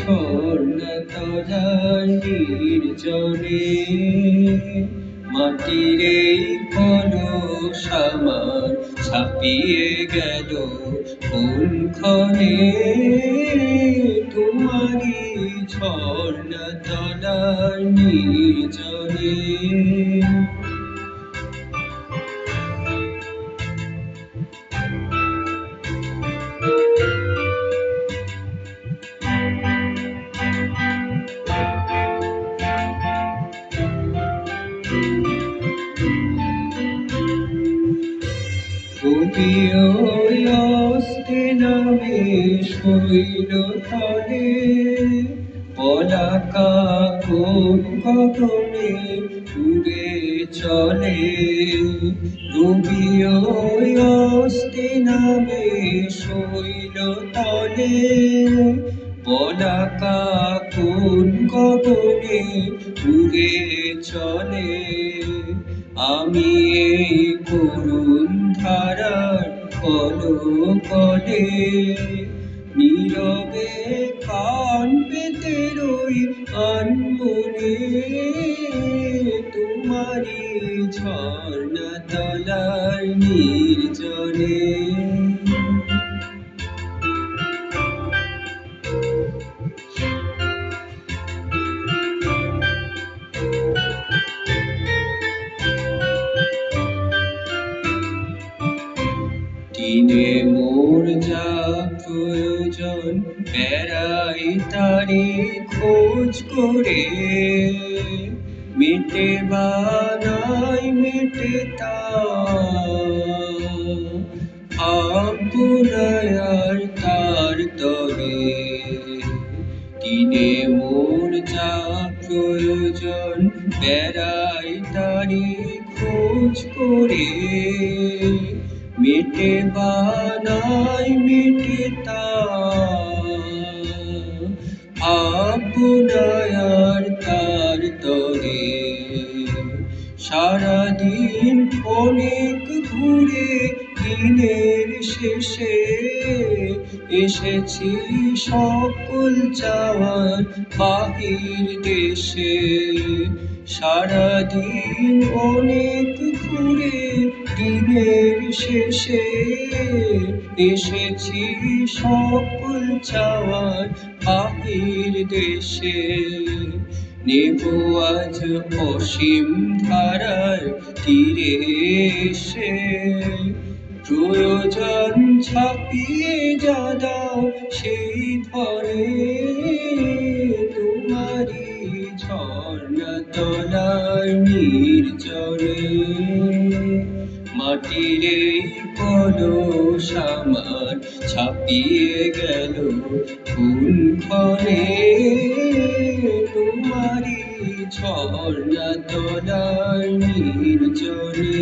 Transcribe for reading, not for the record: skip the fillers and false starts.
ঝর্ণা তলার নির্জনে মাটির এই কলস আমার ছাপিয়ে গেল কোন ক্ষণে তোমারই ঝর্ণা তলার নির্জনে। অস্তে নামে শৈল তলে পলাকা কোন গগনে উড়ে চলে। অস্তে নামে শৈল তলে পলাকা কোন গগনে উড়ে চলে। আমি এই করুণ ধারার কলকলে নীরবে কান পেতে রই আনমনে তোমারই ঝর্ণা তলার নির্জনে। দিনে মোর যা প্রয়োজন বেড়াই তারি খোঁজ করে, মেটে বা নাই মেটে তা ভাবনায় আর তার তরে। দিনে মোর যা প্রয়োজন বেড়াই তারি খোঁজ করে, মেটে বা নাই মেটে তা ভাবনায় আর তার তরে। সারাদিন অনেক ঘুরে দিনের শেষে এসেছি সকল চাওয়ার বাহির দেশে। সারাদিন অনেক ঘুরে দিনের শেষে এসেছি সকল চাওয়ার বাহির দেশে। নেব আজ অসীম ধারার তীরে এসে প্রয়োজন ছাপিয়ে যা দাও সেই ধরে তোমারই ঝর্ণা তলার নির্জনে। মাটির এই কলস আমার ছাপিয়ে গেল কোন ক্ষণে তোমারই ঝর্ণা তলার নির্জনে।